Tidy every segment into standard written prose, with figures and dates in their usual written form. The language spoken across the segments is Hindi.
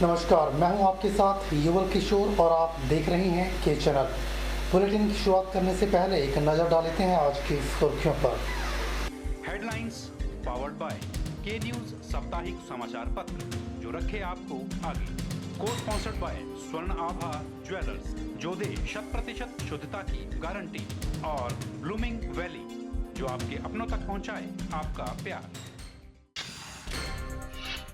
नमस्कार, मैं हूं आपके साथ युवल किशोर और आप देख रहे हैं के चैनल। बुलेटिन की शुरुआत करने से पहले एक नजर डालते हैं आज की सुर्खियों पर। हेडलाइंस पावर्ड बाय के न्यूज साप्ताहिक समाचार पत्र जो रखे आपको आगे। को स्पॉन्सर्ड बाय स्वर्ण आभा ज्वेलर्स जो दे 100% शुद्धता की गारंटी और ब्लूमिंग वैली जो आपके अपनों तक पहुंचाए आपका प्यार।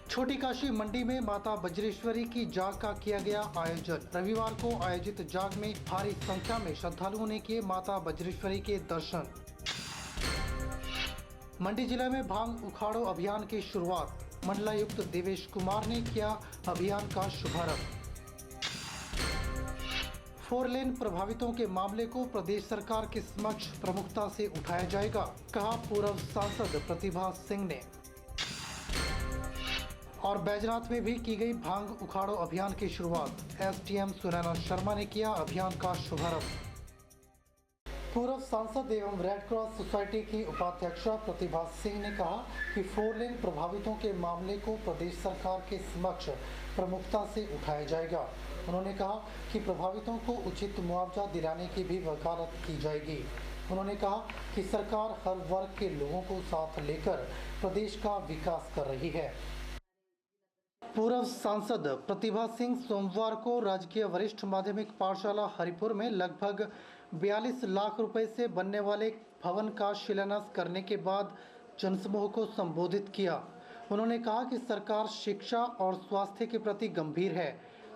छोटी काशी मंडी में माता बज्रेश्वरी की जाग का किया गया आयोजन। रविवार को आयोजित जाग में भारी संख्या में श्रद्धालुओं ने किए माता बज्रेश्वरी के दर्शन। मंडी जिले में भांग उखाड़ो अभियान की शुरुआत। मंडलायुक्त देवेश कुमार ने किया अभियान का शुभारंभ। 4 लेन प्रभावितों के मामले को प्रदेश सरकार के समक्ष प्रमुखता से उठाया जाएगा, कहा पूर्व सांसद प्रतिभा सिंह ने। और बैजनाथ में भी की गई भांग उखाड़ो अभियान की शुरुआत। एसडीएम सुनैना शर्मा ने किया अभियान का शुभारंभ। पूर्व सांसद एवं रेड क्रॉस सोसाइटी की उपाध्यक्ष प्रतिभा सिंह ने कहा कि 4 लेन प्रभावितों के मामले को प्रदेश सरकार के समक्ष प्रमुखता से उठाया जाएगा। उन्होंने कहा कि प्रभावितों को उचित मुआवजा दिलाने की भी वकालत की जाएगी। उन्होंने कहा कि सरकार हर वर्ग के लोगों को साथ लेकर प्रदेश का विकास कर रही है। पूर्व सांसद प्रतिभा सिंह सोमवार को राजकीय वरिष्ठ माध्यमिक पाठशाला हरिपुर में लगभग 42 लाख रुपए से बनने वाले भवन का शिलान्यास करने के बाद जनसमूह को संबोधित किया। उन्होंने कहा कि सरकार शिक्षा और स्वास्थ्य के प्रति गंभीर है।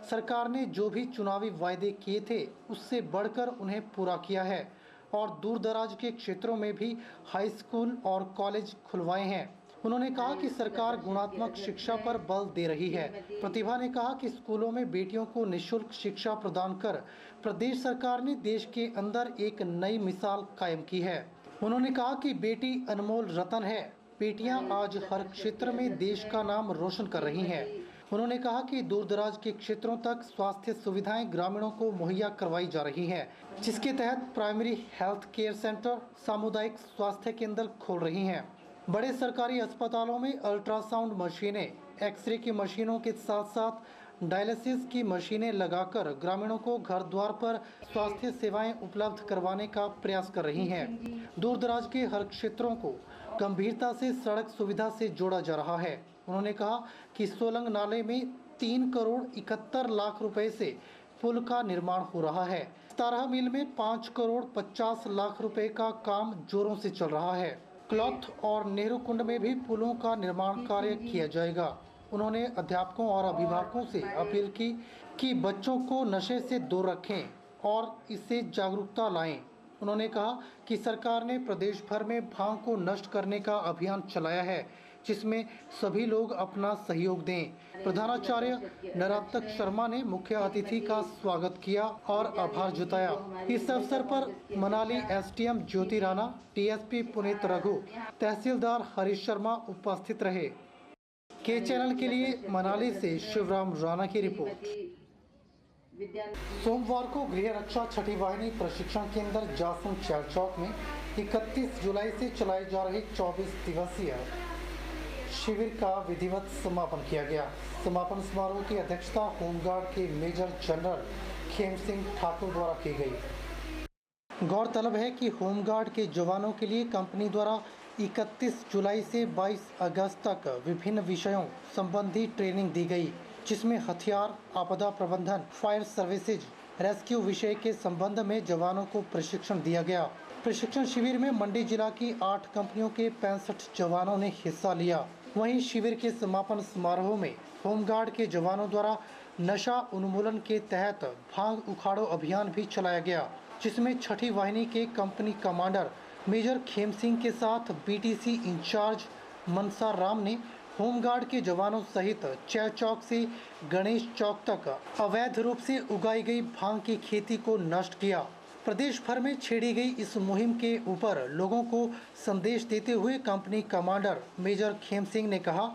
सरकार ने जो भी चुनावी वायदे किए थे उससे बढ़कर उन्हें पूरा किया है और दूर दराज के क्षेत्रों में भी हाई स्कूल और कॉलेज खुलवाए हैं। उन्होंने कहा कि सरकार गुणात्मक शिक्षा पर बल दे रही है। प्रतिभा ने कहा कि स्कूलों में बेटियों को निःशुल्क शिक्षा प्रदान कर प्रदेश सरकार ने देश के अंदर एक नई मिसाल कायम की है। उन्होंने कहा कि बेटी अनमोल रतन है। बेटियां आज हर क्षेत्र में देश का नाम रोशन कर रही हैं। उन्होंने कहा कि दूरदराज के क्षेत्रों तक स्वास्थ्य सुविधाएं ग्रामीणों को मुहैया करवाई जा रही हैं, जिसके तहत प्राइमरी हेल्थ केयर सेंटर, सामुदायिक स्वास्थ्य केंद्र खोल रही हैं। बड़े सरकारी अस्पतालों में अल्ट्रासाउंड मशीनें, एक्सरे की मशीनों के साथ साथ डायलिसिस की मशीनें लगाकर ग्रामीणों को घर द्वार पर स्वास्थ्य सेवाएं उपलब्ध करवाने का प्रयास कर रही हैं। दूरदराज के हर क्षेत्रों को गंभीरता से सड़क सुविधा से जोड़ा जा रहा है। उन्होंने कहा कि सोलंग नाले में 3 करोड़ 71 लाख रुपए से पुल का निर्माण हो रहा है। तारहा मिल में 5 करोड़ 50 लाख रुपए का काम जोरों से चल रहा है। क्लॉथ और नेहरू कुंड में भी पुलों का निर्माण कार्य किया जाएगा। उन्होंने अध्यापकों और अभिभावकों से अपील की कि बच्चों को नशे से दूर रखें और इससे जागरूकता लाएं। उन्होंने कहा कि सरकार ने प्रदेश भर में भांग को नष्ट करने का अभियान चलाया है, जिसमें सभी लोग अपना सहयोग दें। प्रधानाचार्य नरातक शर्मा ने मुख्य अतिथि का स्वागत किया और आभार जताया। इस अवसर पर मनाली एसडीएम ज्योति राणा, टीएसपी पुनीत रघु, तहसीलदार हरीश शर्मा उपस्थित रहे। के चैनल के लिए मनाली से शिवराम राणा की रिपोर्ट। सोमवार को गृह रक्षा छठी वाहिनी प्रशिक्षण केंद्र जासन चैल चौक में 31 जुलाई से चलाए जा रहे 24 दिवसीय शिविर का विधिवत समापन किया गया। समापन समारोह की अध्यक्षता होमगार्ड के मेजर जनरल खेम सिंह ठाकुर द्वारा की गई। गौरतलब है कि होमगार्ड के जवानों के लिए कंपनी द्वारा 31 जुलाई से 22 अगस्त तक विभिन्न विषयों संबंधी ट्रेनिंग दी गई, जिसमें हथियार, आपदा प्रबंधन, फायर सर्विसेज, रेस्क्यू विषय के संबंध में जवानों को प्रशिक्षण दिया गया। प्रशिक्षण शिविर में मंडी जिला की 8 कंपनियों के 65 जवानों ने हिस्सा लिया। वहीं शिविर के समापन समारोह में होमगार्ड के जवानों द्वारा नशा उन्मूलन के तहत भांग उखाड़ो अभियान भी चलाया गया, जिसमें छठी वाहिनी के company commander major Khem Singh के साथ बीटीसी इंचार्ज मनसा राम ने होमगार्ड के जवानों सहित चैल चौक से गणेश चौक तक अवैध रूप से उगाई गई भांग की खेती को नष्ट किया। प्रदेश भर में छेड़ी गई इस मुहिम के ऊपर लोगों को संदेश देते हुए company commander major Khem Singh ने कहा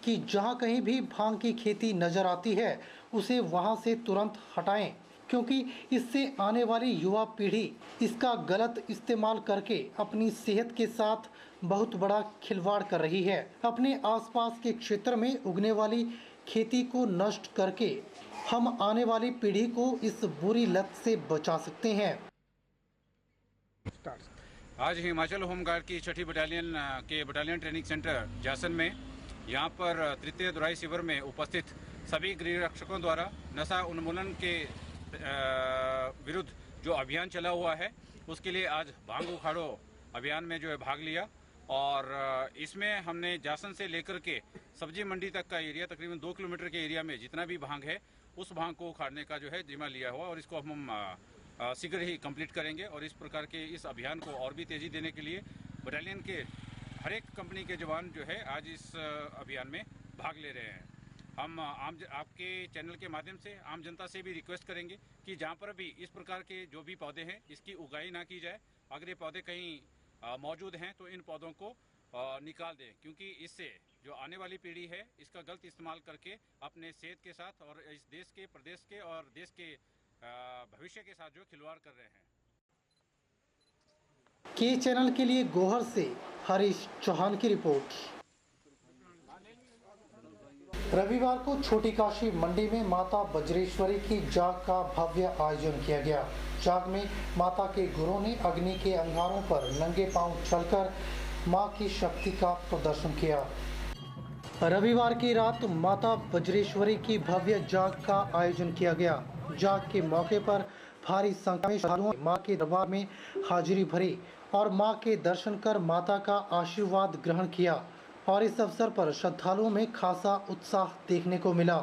कि जहां कहीं भी भांग की खेती नजर आती है उसे वहां से तुरंत हटाएं, क्योंकि इससे आने वाली युवा पीढ़ी इसका गलत इस्तेमाल करके अपनी सेहत के साथ बहुत बड़ा खिलवाड़ कर रही है। अपने आसपास के क्षेत्र में उगने वाली खेती को नष्ट करके हम आने वाली पीढ़ी को इस बुरी लत से बचा सकते हैं। आज हिमाचल होमगार्ड की 6ठी बटालियन के बटालियन ट्रेनिंग सेंटर जासन में यहाँ पर तृतीय दुराई शिविर में उपस्थित सभी गृह रक्षकों द्वारा नशा उन्मूलन के विरुद्ध जो अभियान चला हुआ है उसके लिए आज भांग उखाड़ो अभियान में जो है भाग लिया। और इसमें हमने जासन से लेकर के सब्जी मंडी तक का एरिया तकरीबन 2 किलोमीटर के एरिया में जितना भी भांग है उस भांग को उखाड़ने का जो है जिम्मा लिया हुआ और इसको हम शीघ्र ही कंप्लीट करेंगे। और इस प्रकार के इस अभियान को और भी तेज़ी देने के लिए बटालियन के हर एक कंपनी के जवान जो है आज इस अभियान में भाग ले रहे हैं। हम आपके चैनल के माध्यम से आम जनता से भी रिक्वेस्ट करेंगे कि जहाँ पर भी इस प्रकार के जो भी पौधे हैं इसकी उगाई ना की जाए। अगर ये पौधे कहीं मौजूद हैं तो इन पौधों को निकाल दें, क्योंकि इससे जो आने वाली पीढ़ी है इसका गलत इस्तेमाल करके अपने सेहत के साथ और इस देश के, प्रदेश के और देश के भविष्य के साथ जो खिलवाड़ कर रहे हैं। के चैनल के लिए गोहर से हरीश चौहान की रिपोर्ट। रविवार को छोटी काशी मंडी में माता बज्रेश्वरी की जाग का भव्य आयोजन किया गया। जाग में माता के गुरुओं ने अग्नि के अंगारों पर नंगे पांव चलकर मां की शक्ति का प्रदर्शन किया। रविवार की रात माता बज्रेश्वरी की भव्य जाग का आयोजन किया गया। जाग के मौके पर भारी संख्या में श्रद्धालुओं ने मां के दरबार में हाजिरी भरी और मां के दर्शन कर माता का आशीर्वाद ग्रहण किया। और इस अवसर पर श्रद्धालुओं में खासा उत्साह देखने को मिला।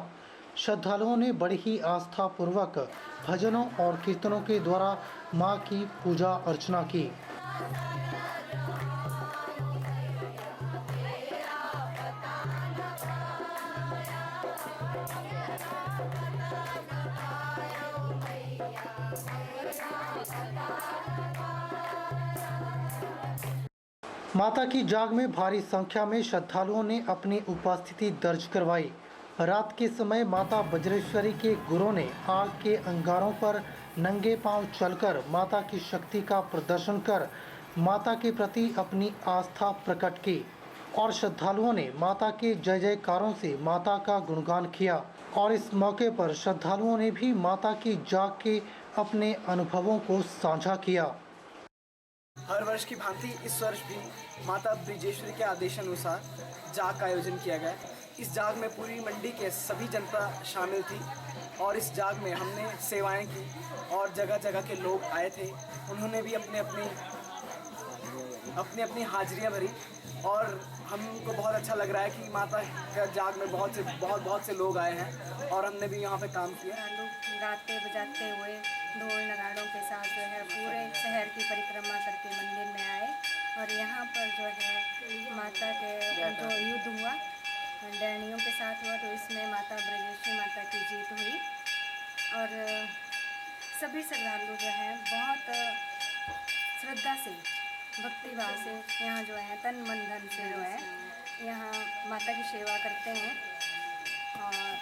श्रद्धालुओं ने बड़ी ही आस्था पूर्वक भजनों और कीर्तनों के द्वारा मां की पूजा अर्चना की। माता की जाग में भारी संख्या में श्रद्धालुओं ने अपनी उपस्थिति दर्ज करवाई। रात के समय माता बज्रेश्वरी के गुरुओं ने आग के अंगारों पर नंगे पांव चलकर माता की शक्ति का प्रदर्शन कर माता के प्रति अपनी आस्था प्रकट की और श्रद्धालुओं ने माता के जय जयकारों से माता का गुणगान किया। और इस मौके पर श्रद्धालुओं ने भी माता की जाग के अपने अनुभवों को साझा किया। हर वर्ष की भांति इस वर्ष भी माता बज्रेश्वरी के आदेशानुसार जाग का आयोजन किया गया। इस जाग में पूरी मंडी के सभी जनता शामिल थी और इस जाग में हमने सेवाएं की और जगह जगह के लोग आए थे। उन्होंने भी अपनी हाजिरियां भरी और हमको बहुत अच्छा लग रहा है कि माता का जाग में बहुत से लोग आए हैं और हमने भी यहाँ पे काम किया। गाते बजाते हुए ढोल नगाड़ों के साथ जो है पूरे शहर की परिक्रमा करके मंदिर में आए और यहाँ पर जो है माता के जो युद्ध हुआ डैनियों के साथ हुआ तो इसमें माता बज्रेश्वरी माता की जीत हुई। और सभी श्रद्धालु जो हैं बहुत श्रद्धा से भक्तिभाव से यहाँ जो है तन मन धन से जो है यहाँ माता की सेवा करते हैं और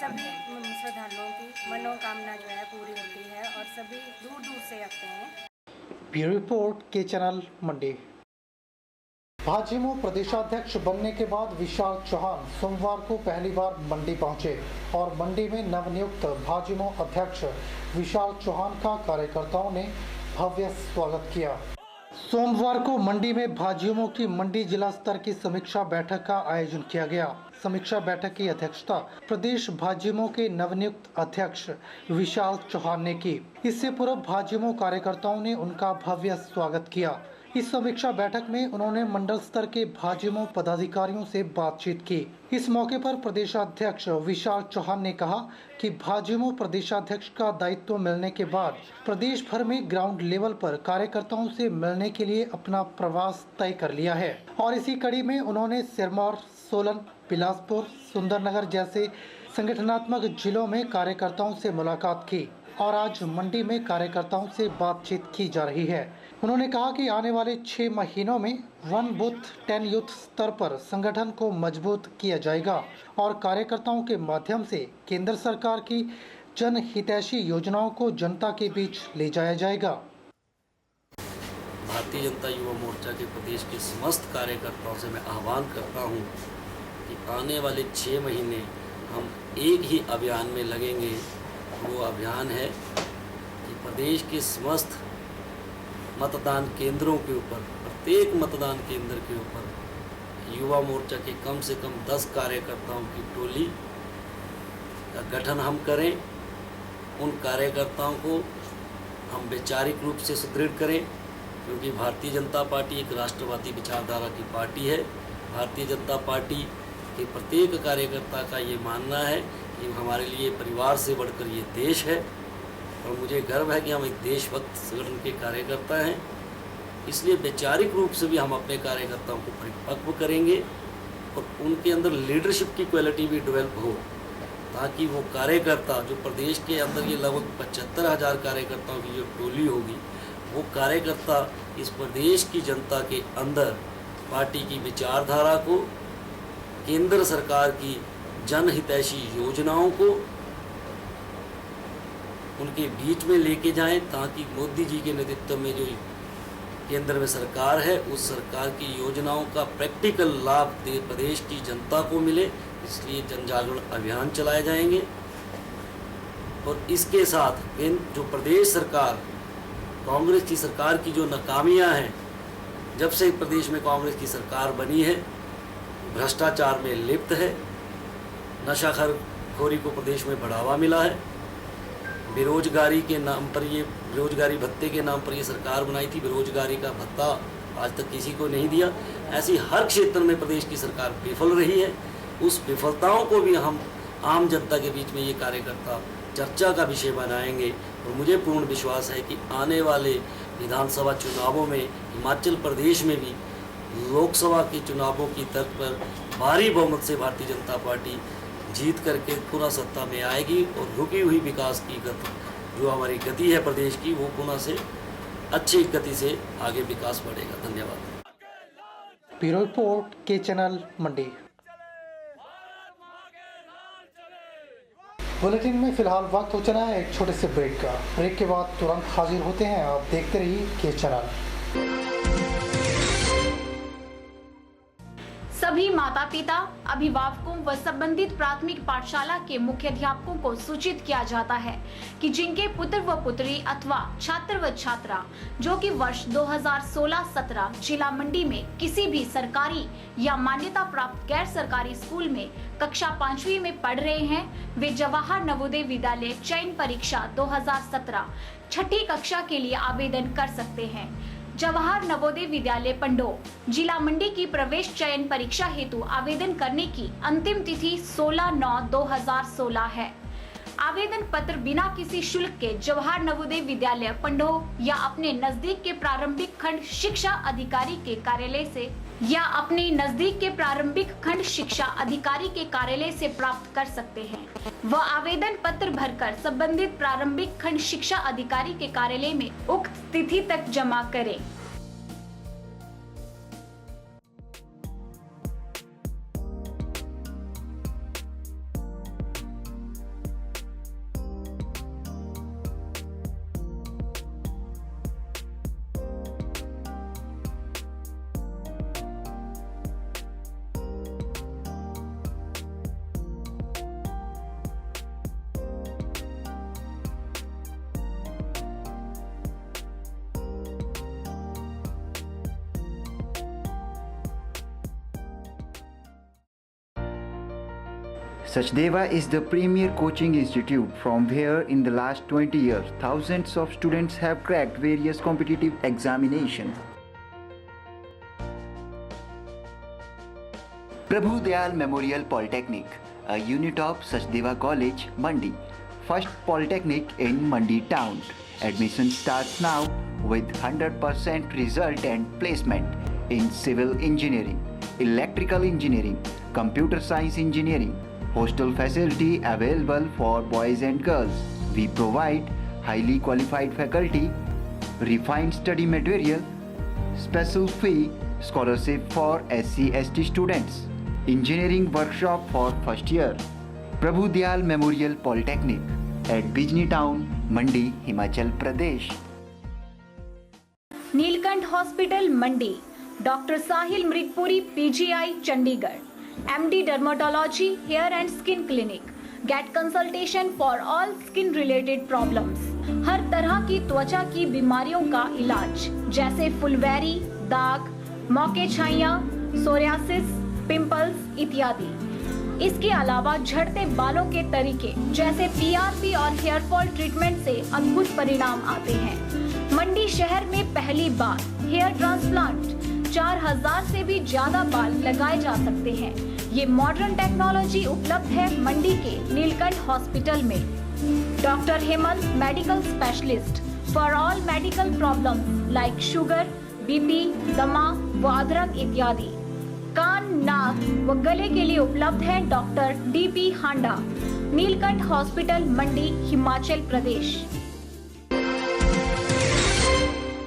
सभी श्रद्धालुओं की मनोकामना जो है पूरी होती है और सभी दूर दूर से आते हैं। ब्यूरो रिपोर्ट के चैनल मंडी। भाजयुमो प्रदेशाध्यक्ष बनने के बाद विशाल चौहान सोमवार को पहली बार मंडी पहुंचे और मंडी में नवनियुक्त भाजयुमो अध्यक्ष विशाल चौहान का कार्यकर्ताओं ने भव्य स्वागत किया। सोमवार को मंडी में भाजयुमो की मंडी जिला स्तर की समीक्षा बैठक का आयोजन किया गया। समीक्षा बैठक की अध्यक्षता प्रदेश भाजयुमो के नवनियुक्त अध्यक्ष विशाल चौहान ने की। इससे पूर्व भाजयुमो कार्यकर्ताओं ने उनका भव्य स्वागत किया। इस समीक्षा बैठक में उन्होंने मंडल स्तर के भाजयुमो पदाधिकारियों से बातचीत की। इस मौके पर प्रदेशाध्यक्ष विशाल चौहान ने कहा कि भाजयुमो प्रदेशाध्यक्ष का दायित्व मिलने के बाद प्रदेश भर में ग्राउंड लेवल पर कार्यकर्ताओं से मिलने के लिए अपना प्रवास तय कर लिया है और इसी कड़ी में उन्होंने सिरमौर, सोलन, बिलासपुर, सुंदरनगर जैसे संगठनात्मक जिलों में कार्यकर्ताओं से मुलाकात की और आज मंडी में कार्यकर्ताओं से बातचीत की जा रही है। उन्होंने कहा कि आने वाले 6 महीनों में 1 बूथ 10 यूथ स्तर पर संगठन को मजबूत किया जाएगा और कार्यकर्ताओं के माध्यम से केंद्र सरकार की जनहितैषी योजनाओं को जनता के बीच ले जाया जाएगा। भारतीय जनता युवा मोर्चा के प्रदेश के समस्त कार्यकर्ताओं से मैं आह्वान करता हूं कि आने वाले 6 महीने हम एक ही अभियान में लगेंगे। वो अभियान है कि प्रदेश के समस्त मतदान केंद्रों के ऊपर, प्रत्येक मतदान केंद्र के ऊपर युवा मोर्चा के कम से कम 10 कार्यकर्ताओं की टोली का गठन हम करें। उन कार्यकर्ताओं को हम वैचारिक रूप से सुदृढ़ करें, क्योंकि भारतीय जनता पार्टी एक राष्ट्रवादी विचारधारा की पार्टी है। भारतीय जनता पार्टी के प्रत्येक कार्यकर्ता का ये मानना है कि हमारे लिए परिवार से बढ़कर ये देश है, और मुझे गर्व है कि हम एक देशभक्त संगठन के कार्यकर्ता हैं। इसलिए वैचारिक रूप से भी हम अपने कार्यकर्ताओं को परिपक्व करेंगे और उनके अंदर लीडरशिप की क्वालिटी भी डेवलप हो, ताकि वो कार्यकर्ता जो प्रदेश के अंदर ये लगभग 75,000 कार्यकर्ताओं की जो टोली होगी, वो कार्यकर्ता इस प्रदेश की जनता के अंदर पार्टी की विचारधारा को, केंद्र सरकार की जनहितैषी योजनाओं को उनके बीच में लेके जाएं, ताकि मोदी जी के नेतृत्व में जो केंद्र में सरकार है, उस सरकार की योजनाओं का प्रैक्टिकल लाभ प्रदेश की जनता को मिले। इसलिए जन जागरण अभियान चलाए जाएंगे। और इसके साथ जो प्रदेश सरकार, कांग्रेस की सरकार की जो नाकामियां हैं, जब से प्रदेश में कांग्रेस की सरकार बनी है, भ्रष्टाचार में लिप्त है, नशाखोरी को प्रदेश में बढ़ावा मिला है, बेरोजगारी के नाम पर ये बेरोजगारी भत्ते के नाम पर ये सरकार बनाई थी, बेरोजगारी का भत्ता आज तक किसी को नहीं दिया। ऐसी हर क्षेत्र में प्रदेश की सरकार विफल रही है। उस विफलताओं को भी हम आम जनता के बीच में ये कार्यकर्ता चर्चा का विषय बनाएंगे। और मुझे पूर्ण विश्वास है कि आने वाले विधानसभा चुनावों में हिमाचल प्रदेश में भी लोकसभा के चुनावों की तर्ज पर भारी बहुमत से भारतीय जनता पार्टी जीत करके पुनः सत्ता में आएगी, और रुकी हुई विकास की गति, जो हमारी गति है प्रदेश की, वो पुनः से अच्छी गति से आगे विकास बढ़ेगा। धन्यवाद। ब्यूरो रिपोर्ट के चैनल मंडी। बुलेटिन में फिलहाल वक्त हो चला है एक छोटे से ब्रेक का। ब्रेक के बाद तुरंत हाजिर होते हैं। आप देखते रहिए के चैनल। सभी माता पिता, अभिभावकों व संबंधित प्राथमिक पाठशाला के मुख्याध्यापकों को सूचित किया जाता है कि जिनके पुत्र व पुत्री अथवा छात्र व छात्रा जो कि वर्ष 2016-17 जिला मंडी में किसी भी सरकारी या मान्यता प्राप्त गैर सरकारी स्कूल में कक्षा 5वीं में पढ़ रहे हैं, वे जवाहर नवोदय विद्यालय चयन परीक्षा 2017 छठी कक्षा के लिए आवेदन कर सकते हैं। जवाहर नवोदय विद्यालय पंडोह जिला मंडी की प्रवेश चयन परीक्षा हेतु आवेदन करने की अंतिम तिथि 16/9/2016 है। आवेदन पत्र बिना किसी शुल्क के जवाहर नवोदय विद्यालय पंडोह या अपने नजदीक के प्रारंभिक खंड शिक्षा अधिकारी के कार्यालय से प्राप्त कर सकते हैं। वह आवेदन पत्र भरकर संबंधित प्रारंभिक खंड शिक्षा अधिकारी के कार्यालय में उक्त तिथि तक जमा करें। Sachdeva is the premier coaching institute from where in the last 20 years thousands of students have cracked various competitive examinations. Prabhu Dayal Memorial Polytechnic, a unit of Sachdeva College, Mandi, first polytechnic in Mandi town. Admission starts now with 100% result and placement in civil engineering, electrical engineering, computer science engineering. Hostel facility available for boys and girls. We provide highly qualified faculty, refined study material, special fee, scholarship for SC/ST students, engineering workshop for first year. Prabhu Dayal Memorial Polytechnic at Bijni Town, Mandi, Himachal Pradesh. Neelkanth hospital Mandi, doctor Sahil Mrigpuri PGI Chandigarh, MD Dermatology, Hair and Skin Clinic. Get consultation for all skin related problems. हर तरह की त्वचा की बीमारियों का इलाज जैसे फुलवैरी, दाग, मौके छाइयाँ, सोरियासिस, पिंपल्स इत्यादि। इसके अलावा झड़ते बालों के तरीके जैसे PRP और हेयर फॉल ट्रीटमेंट से अद्भुत परिणाम आते हैं। मंडी शहर में पहली बार हेयर ट्रांसप्लांट 4000 से भी ज्यादा बाल लगाए जा सकते हैं। ये मॉडर्न टेक्नोलॉजी उपलब्ध है मंडी के नीलकंठ हॉस्पिटल में। Doctor Hemant medical specialist for all medical problems like sugar, BP, दमा व अदरक इत्यादि। कान, नाक व गले के लिए उपलब्ध है डॉक्टर DP हांडा, नीलकंठ हॉस्पिटल मंडी, हिमाचल प्रदेश।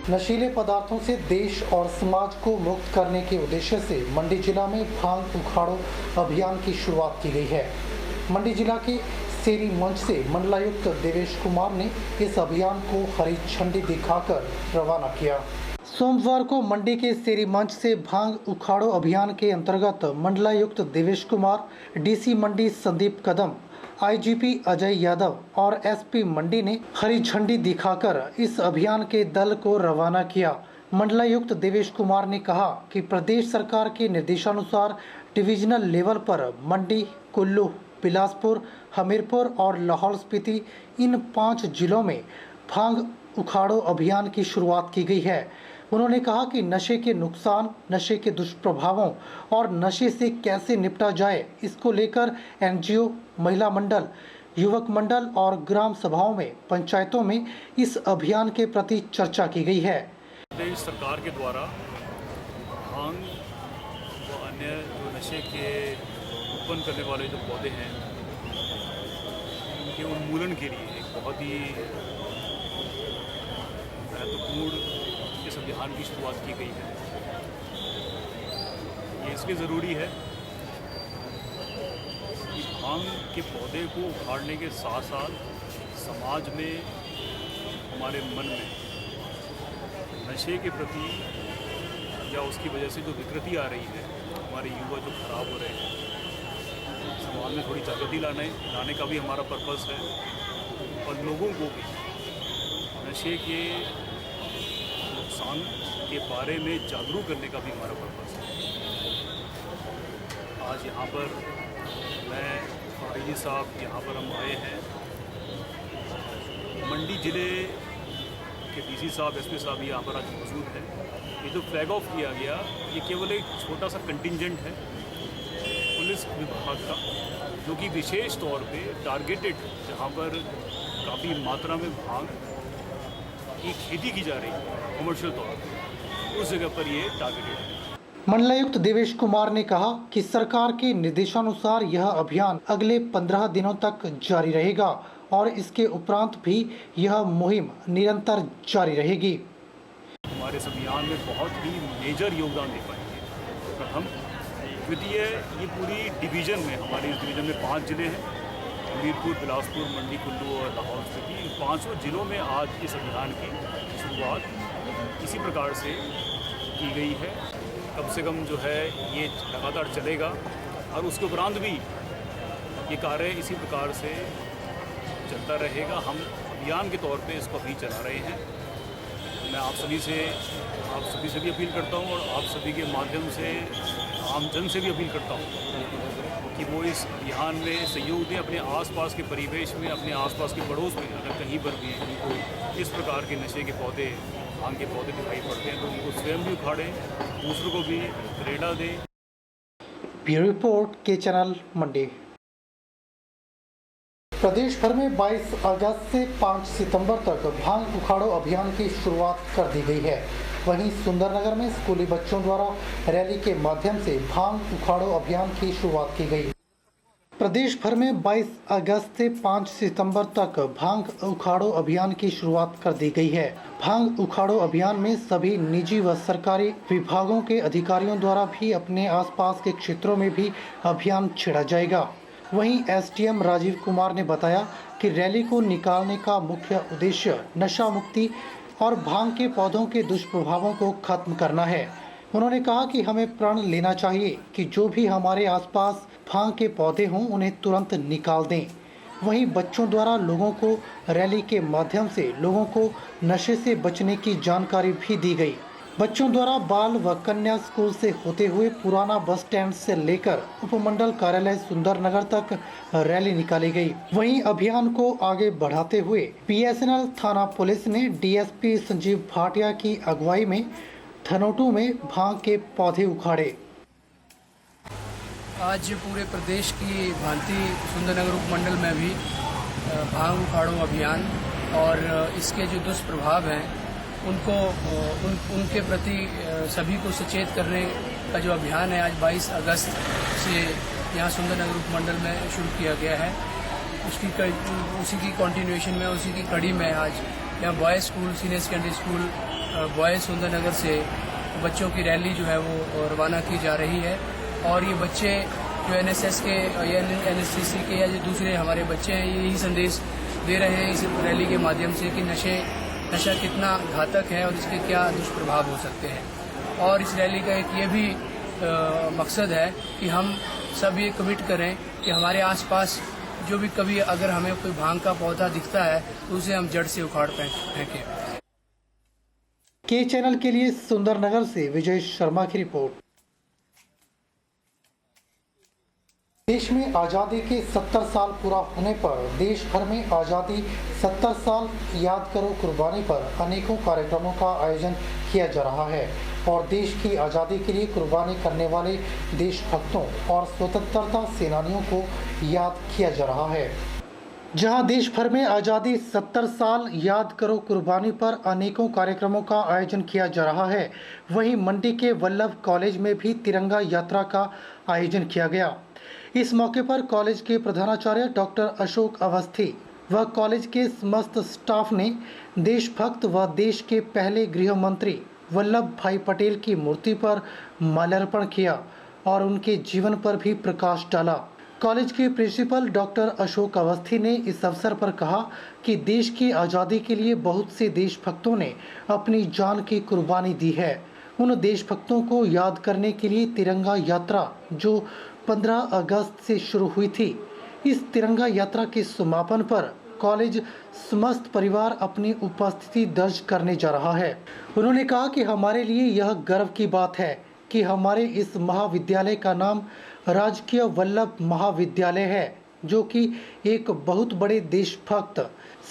नशीले पदार्थों से देश और समाज को मुक्त करने के उद्देश्य से मंडी जिला में भांग उखाड़ो अभियान की शुरुआत की गई है। मंडी जिला के सेरी मंच से मंडलायुक्त देवेश कुमार ने इस अभियान को हरी झंडी दिखाकर रवाना किया। सोमवार को मंडी के सेरी मंच से भांग उखाड़ो अभियान के अंतर्गत मंडलायुक्त देवेश कुमार, DC मंडी संदीप कदम, IGP अजय यादव और SP मंडी ने हरी झंडी दिखाकर इस अभियान के दल को रवाना किया। मंडलायुक्त देवेश कुमार ने कहा कि प्रदेश सरकार के निर्देशानुसार डिविजनल लेवल पर मंडी, कुल्लू, बिलासपुर, हमीरपुर और लाहौल स्पीति इन 5 जिलों में भांग उखाड़ो अभियान की शुरुआत की गई है। उन्होंने कहा कि नशे के नुकसान, नशे के दुष्प्रभावों और नशे से कैसे निपटा जाए, इसको लेकर NGO, महिला मंडल, युवक मंडल और ग्राम सभाओं में, पंचायतों में इस अभियान के प्रति चर्चा की गई है। प्रदेश सरकार के द्वारा भांग व अन्य जो नशे के उत्पन्न करने वाले जो पौधे हैं उनके उन्मूलन के लिए एक बहुत ही महत्वपूर्ण इस अभियान की शुरुआत की गई है। ये इसलिए ज़रूरी है कि भांग के पौधे को उखाड़ने के साथ साथ समाज में, हमारे मन में नशे के प्रति या उसकी वजह से जो विकृति आ रही है, हमारे युवा जो खराब हो रहे हैं, समाज में थोड़ी जागृति लाने का भी हमारा पर्पस है और लोगों को भी नशे के नुकसान के बारे में जागरूक करने का भी हमारा पर्पस है। आज यहाँ पर मैं जी साहब यहाँ पर हम आए हैं। मंडी ज़िले के DC साहब, SP साहब यहाँ पर आज मौजूद हैं। ये जो फ्लैग ऑफ किया गया, ये केवल एक छोटा सा कंटिंजेंट है पुलिस विभाग का, जो कि विशेष तौर पे टारगेटेड, जहाँ पर काफ़ी मात्रा में भांग की खेती की जा रही है कमर्शियल तौर पर, उस जगह पर ये टारगेटेड है। मंडलायुक्त देवेश कुमार ने कहा कि सरकार के निर्देशानुसार यह अभियान अगले 15 दिनों तक जारी रहेगा और इसके उपरांत भी यह मुहिम निरंतर जारी रहेगी। हमारे इस अभियान में बहुत ही मेजर योगदान दे पाएंगे। प्रथम, द्वितीय, ये पूरी डिवीज़न में, हमारे इस डिवीज़न में 5 जिले हैं, हमीरपुर, बिलासपुर, मंडी, कुल्लू और लाहौल स्पीति। इन 5 जिलों में आज इस अभियान की शुरुआत इसी प्रकार से की गई है। कम से कम जो है ये लगातार चलेगा और उसके उपरांत भी ये कार्य इसी प्रकार से चलता रहेगा। हम अभियान के तौर पे इसको अभी चला रहे हैं। मैं आप सभी से भी अपील करता हूँ और आप सभी के माध्यम से आम जन से भी अपील करता हूँ कि वो इस अभियान में सहयोग दें। अपने आसपास के परिवेश में, अपने आसपास के पड़ोस में अगर कहीं पर भी उनको इस प्रकार के नशे के पौधे, भांग के पौधे दिखाई पड़ते हैं तो उनको स्वयं भी उखाड़ें, दूसरों को भी प्रेरणा दें। ब्यूरो रिपोर्ट के चैनल मंडी। प्रदेश भर में 22 अगस्त से 5 सितंबर तक भांग उखाड़ो अभियान की शुरुआत कर दी गई है। वहीं सुंदरनगर में स्कूली बच्चों द्वारा रैली के माध्यम से भांग उखाड़ो अभियान की शुरुआत की गई। प्रदेश भर में 22 अगस्त से 5 सितंबर तक भांग उखाड़ो अभियान की शुरुआत कर दी गई है। भांग उखाड़ो अभियान में सभी निजी व सरकारी विभागों के अधिकारियों द्वारा भी अपने आसपास के क्षेत्रों में भी अभियान छेड़ा जाएगा। वहीं SDM राजीव कुमार ने बताया कि रैली को निकालने का मुख्य उद्देश्य नशा मुक्ति और भांग के पौधों के दुष्प्रभावों को खत्म करना है। उन्होंने कहा कि हमें प्रण लेना चाहिए कि जो भी हमारे आसपास भांग के पौधे हों उन्हें तुरंत निकाल दें। वहीं बच्चों द्वारा लोगों को रैली के माध्यम से लोगों को नशे से बचने की जानकारी भी दी गई। बच्चों द्वारा बाल व कन्या स्कूल से होते हुए पुराना बस स्टैंड से लेकर उपमंडल कार्यालय सुंदरनगर तक रैली निकाली गई। वहीं अभियान को आगे बढ़ाते हुए बीएसएनएल थाना पुलिस ने डीएसपी संजीव भाटिया की अगुवाई में धनोटू में भांग के पौधे उखाड़े। आज पूरे प्रदेश की भांति सुंदरनगर उपमंडल में भी भांग उखाड़ो अभियान और इसके जो दुष्प्रभाव हैं उनको उनके प्रति सभी को सचेत करने का जो अभियान है आज 22 अगस्त से यहाँ सुंदरनगर उपमंडल में शुरू किया गया है। उसी की कंटिन्यूएशन में उसी की कड़ी में आज यहाँ boys school senior secondary school boys Sundernagar से बच्चों की रैली जो है वो रवाना की जा रही है। और ये बच्चे जो एनएसएस के या एनएससीसी के या जो दूसरे हमारे बच्चे हैं यही संदेश दे रहे हैं इस रैली के माध्यम से कि नशा कितना घातक है और इसके क्या दुष्प्रभाव हो सकते हैं। और इस रैली का एक ये भी मकसद है कि हम सब ये कमिट करें कि हमारे आसपास जो भी कभी अगर हमें कोई भांग का पौधा दिखता है तो उसे हम जड़ से उखाड़ फेंकें। के चैनल के लिए सुंदरनगर से विजय शर्मा की रिपोर्ट। देश में आज़ादी के 70 साल पूरा होने पर देश भर में आज़ादी 70 साल याद करो कुर्बानी पर अनेकों कार्यक्रमों का आयोजन किया जा रहा है और देश की आज़ादी के लिए कुर्बानी करने वाले देशभक्तों और स्वतंत्रता सेनानियों को याद किया जा रहा है। जहां देश भर में आज़ादी 70 साल याद करो कुर्बानी पर अनेकों कार्यक्रमों का आयोजन किया जा रहा है, वहीं मंडी के वल्लभ कॉलेज में भी तिरंगा यात्रा का आयोजन किया गया। इस मौके पर कॉलेज के प्रधानाचार्य डॉक्टर अशोक अवस्थी व कॉलेज के समस्त स्टाफ ने देशभक्त व देश के पहले गृह मंत्री वल्लभ भाई पटेल की मूर्ति पर माल्यार्पण किया और उनके जीवन पर भी प्रकाश डाला। कॉलेज के प्रिंसिपल डॉक्टर अशोक अवस्थी ने इस अवसर पर कहा कि देश की आज़ादी के लिए बहुत से देशभक्तों ने अपनी जान की कुर्बानी दी है। उन देशभक्तों को याद करने के लिए तिरंगा यात्रा जो 15 अगस्त से शुरू हुई थी, इस तिरंगा यात्रा के समापन पर कॉलेज समस्त परिवार अपनी उपस्थिति दर्ज करने जा रहा है। उन्होंने कहा कि हमारे लिए यह गर्व की बात है कि हमारे इस महाविद्यालय का नाम राजकीय वल्लभ महाविद्यालय है, जो कि एक बहुत बड़े देशभक्त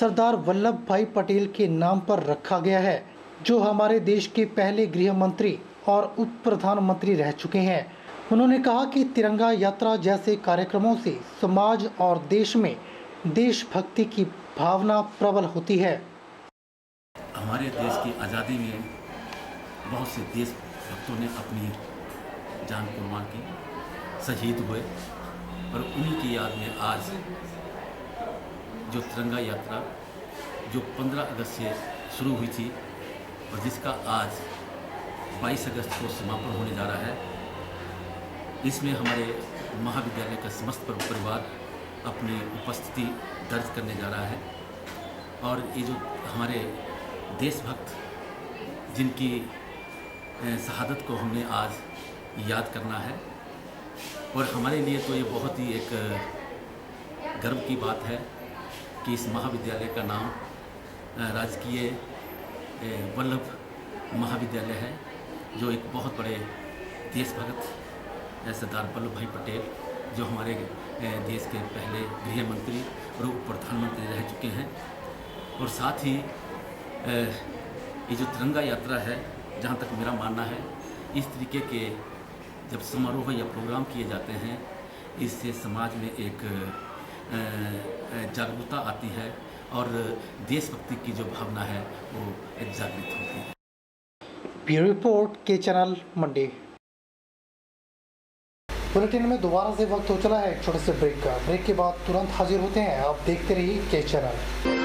सरदार वल्लभ भाई पटेल के नाम पर रखा गया है, जो हमारे देश के पहले गृह मंत्री और उप प्रधानमंत्री रह चुके हैं। उन्होंने कहा कि तिरंगा यात्रा जैसे कार्यक्रमों से समाज और देश में देशभक्ति की भावना प्रबल होती है। हमारे देश की आज़ादी में बहुत से देशभक्तों ने अपनी जान कुर्बान की, शहीद हुए और उन्हीं की याद में आज जो तिरंगा यात्रा जो 15 अगस्त से शुरू हुई थी और जिसका आज 22 अगस्त को समापन होने जा रहा है, इसमें हमारे महाविद्यालय का समस्त परिवार अपनी उपस्थिति दर्ज करने जा रहा है। और ये जो हमारे देशभक्त जिनकी शहादत को हमने आज याद करना है, और हमारे लिए तो ये बहुत ही एक गर्व की बात है कि इस महाविद्यालय का नाम राजकीय वल्लभ महाविद्यालय है, जो एक बहुत बड़े देशभक्त सरदार वल्लभ भाई पटेल, जो हमारे देश के पहले गृह मंत्री और उप प्रधानमंत्री रह चुके हैं। और साथ ही ये जो तिरंगा यात्रा है, जहाँ तक मेरा मानना है, इस तरीके के जब समारोह या प्रोग्राम किए जाते हैं, इससे समाज में एक जागरूकता आती है और देशभक्ति की जो भावना है वो एक जागृत होती है। ब्यूरो रिपोर्ट के चैनल मंडी। बुलेटिन में दोबारा से वक्त हो चला है एक छोटे से ब्रेक का। ब्रेक के बाद तुरंत हाजिर होते हैं, आप देखते रहिए के चैनल।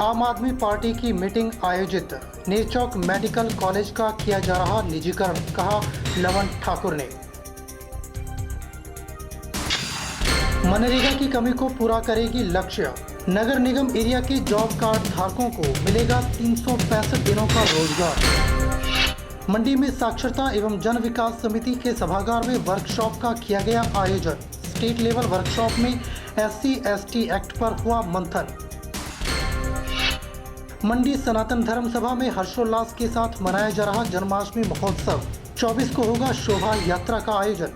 आम आदमी पार्टी की मीटिंग आयोजित, नेरचौक मेडिकल कॉलेज का किया जा रहा निजीकरण, कहा लवन ठाकुर ने। मनरेगा की कमी को पूरा करेगी लक्ष्य। नगर निगम एरिया के जॉब कार्ड धारकों को मिलेगा 365 दिनों का रोजगार। मंडी में साक्षरता एवं जन विकास समिति के सभागार में वर्कशॉप का किया गया आयोजन। स्टेट लेवल वर्कशॉप में SC/ST एक्ट पर हुआ मंथन। मंडी सनातन धर्म सभा में हर्षोल्लास के साथ मनाया जा रहा जन्माष्टमी महोत्सव। 24 को होगा शोभा यात्रा का आयोजन।